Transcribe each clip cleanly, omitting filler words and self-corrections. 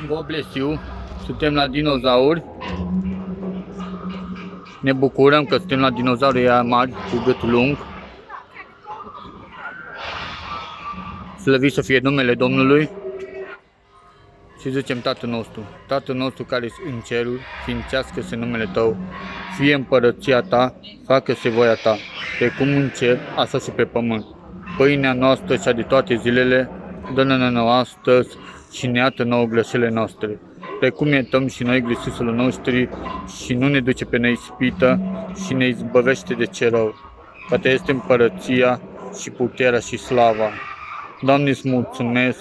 God bless you. Suntem la dinozauri. Ne bucurăm că suntem la dinozauri ăia mari cu gât lung. Slăvit să fie numele Domnului. Și zicem Tatăl nostru, Tatăl nostru care ești în ceruri, sfințească-se numele Tău, fie împărăția Ta, facă-se voia Ta, precum în cer, așa și pe pământ. Pâinea noastră cea de toate zilele, dă-ne nouă astăzi și ne iartă nouă greșelile noastre, precum iertăm și noi greșelilor noștri, și nu ne duce pe neispită și ne izbăvește de ce rău. Că Ta este împărăția și puterea și slava. Doamne, îți mulțumesc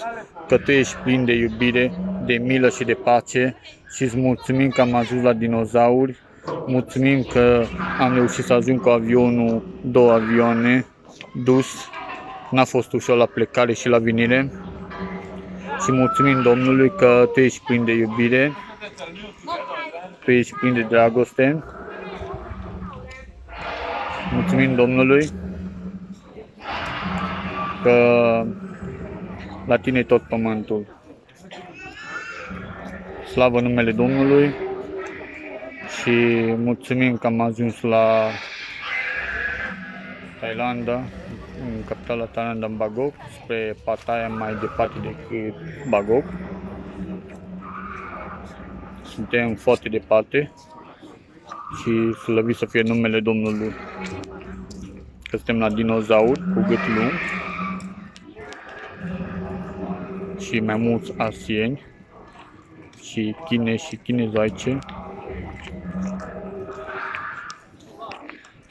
că Tu ești plin de iubire, de milă și de pace și îți mulțumim că am ajuns la dinozauri. Mulțumim că am reușit să ajung cu avionul, 2 avioane dus. N-a fost ușor la plecare și la venire. Și mulțumim Domnului că Tu ești plin de iubire, Tu ești plin de dragoste. Mulțumim Domnului că la Tine e tot pământul. Slavă numele Domnului și mulțumim că am ajuns la Thailanda, în capitala Thailanda, în Bangkok, spre Pattaya, mai departe decât Bangkok. Suntem foarte departe și slăvit să fie numele Domnului că suntem la dinozauri cu gât lung și mai mulți asieni și chinezi și chinezoice.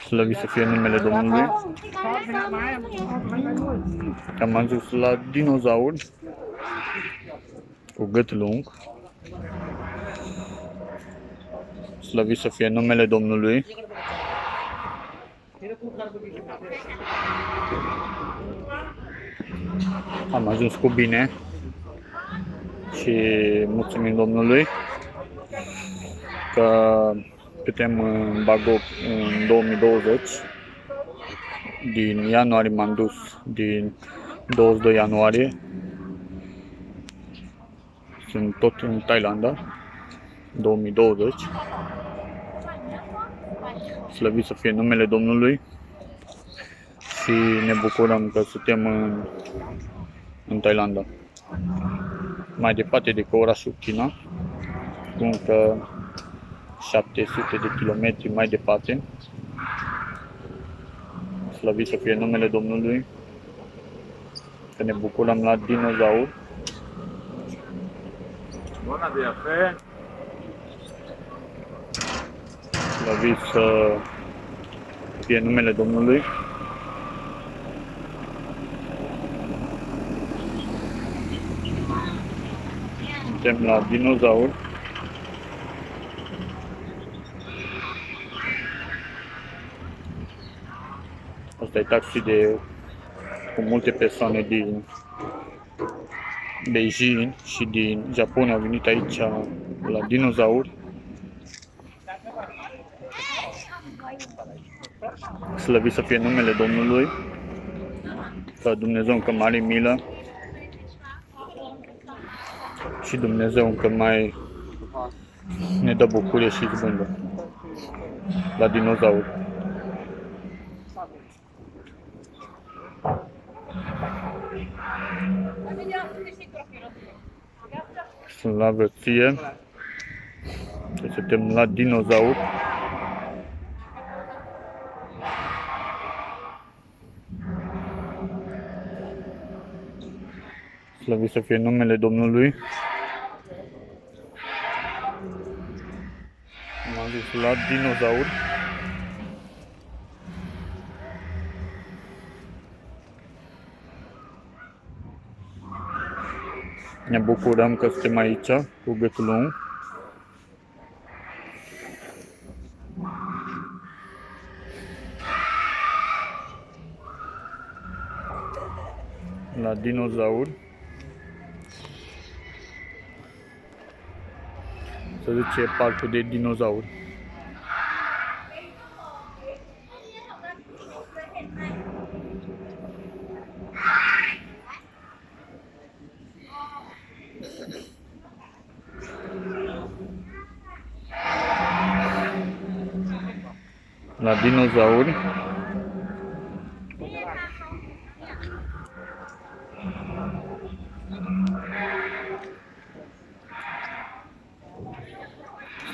Slăvit să fie numele Domnului. Am ajuns la dinozauri cu gât lung. Slăvit să fie numele Domnului. Am ajuns cu bine și mulțumim Domnului că putem în Bangkok în 2020. Din ianuarie m-am dus, din 22 ianuarie. Sunt tot în Thailanda, 2020. Slăvit să fie numele Domnului și ne bucurăm că suntem în Thailanda. Mai departe decât orașul China, cu încă 700 de kilometri mai departe. Slăvit să fie numele Domnului, că ne bucurăm la dinozauri. Slăvit să fie numele Domnului. Suntem la dinozauri. Asta e taxi cu multe persoane din Beijing și din Japonia au venit aici la dinozauri. Slăvit să fie numele Domnului, că Dumnezeu încă mai are milă și Dumnezeu încă mai ne dă bucurie și izbândă la dinozauri. Slavă Ție, că suntem la dinozauri. Slăvit să fie numele Domnului. M-am dus la dinozauri. Ne bucurăm că suntem aici cu gâtul lung. La dinozauri. Se zice parcul de dinozauri. La dinozauri.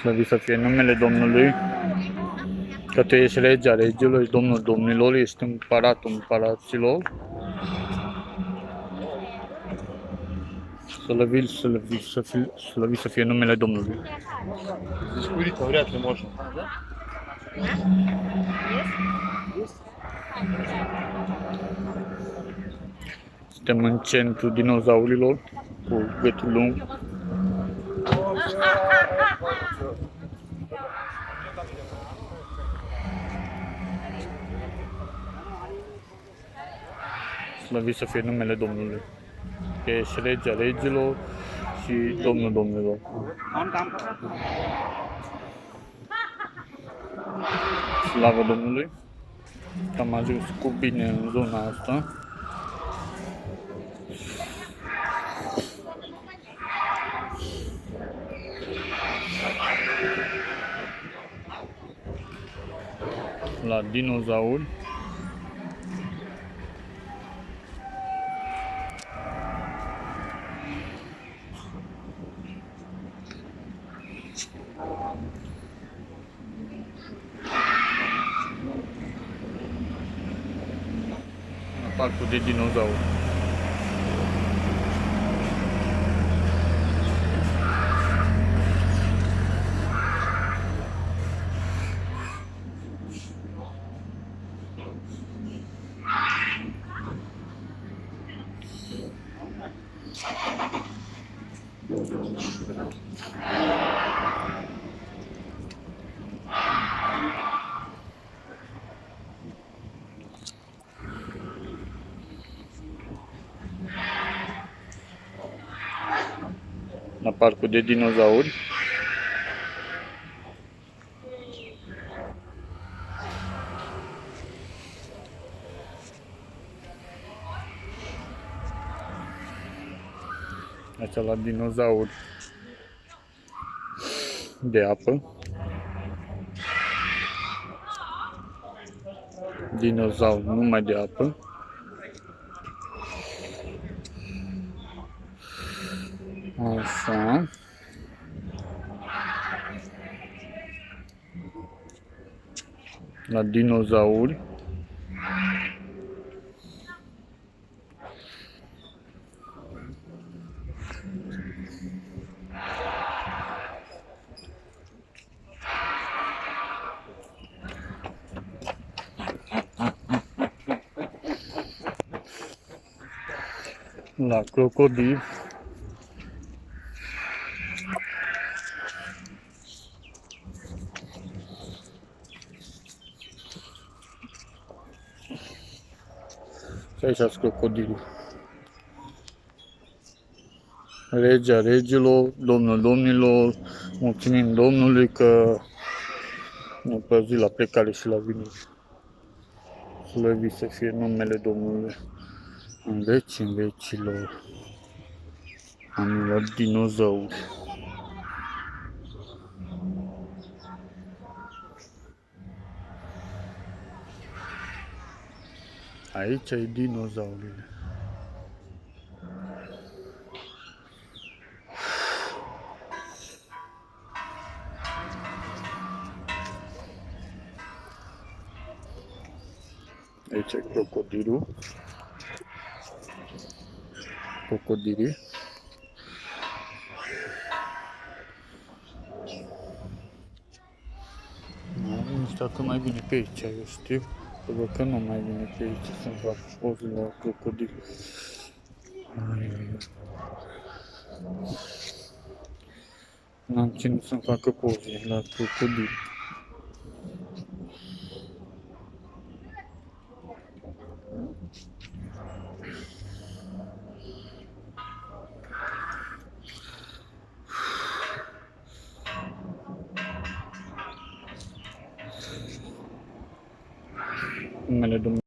Slăvit să fie numele Domnului, că Tu ești regea regilor, ești Domnul domnilor, ești împăratul împăraților. Slăvit să fie numele Domnului. Здесь курить вряд ли можно. Suntem în centru dinozaurilor, cu gâtul lung. Slăvit să fie numele Domnului, că ești regea regilor și Domnul domnilor. Slavă Domnului, că am ajuns cu bine în zona asta. La dinozauri. La parcul de dinozauri. La parcul de dinozauri. Aici la dinozauri de apă. Dinozauri numai de apă. Așa. La dinozauri. La crocodil. Și aici sunt crocodilul. Regea regilor, Domnul domnilor, mulțumim Domnului că ne-a păzit la plecare și la venire. Slăvit să fie numele Domnului în vecii vecilor. Am luat dinozauri. Aici e dinozaurile. Aici e crocodilul. Crocodilii. Nu știu dacă mai vine pe aici, eu știu. Că văd că nu mai vine pe aici să-mi fac poze la crocodil. N-am ținut să-mi facă poze la crocodil. Numele Domnului.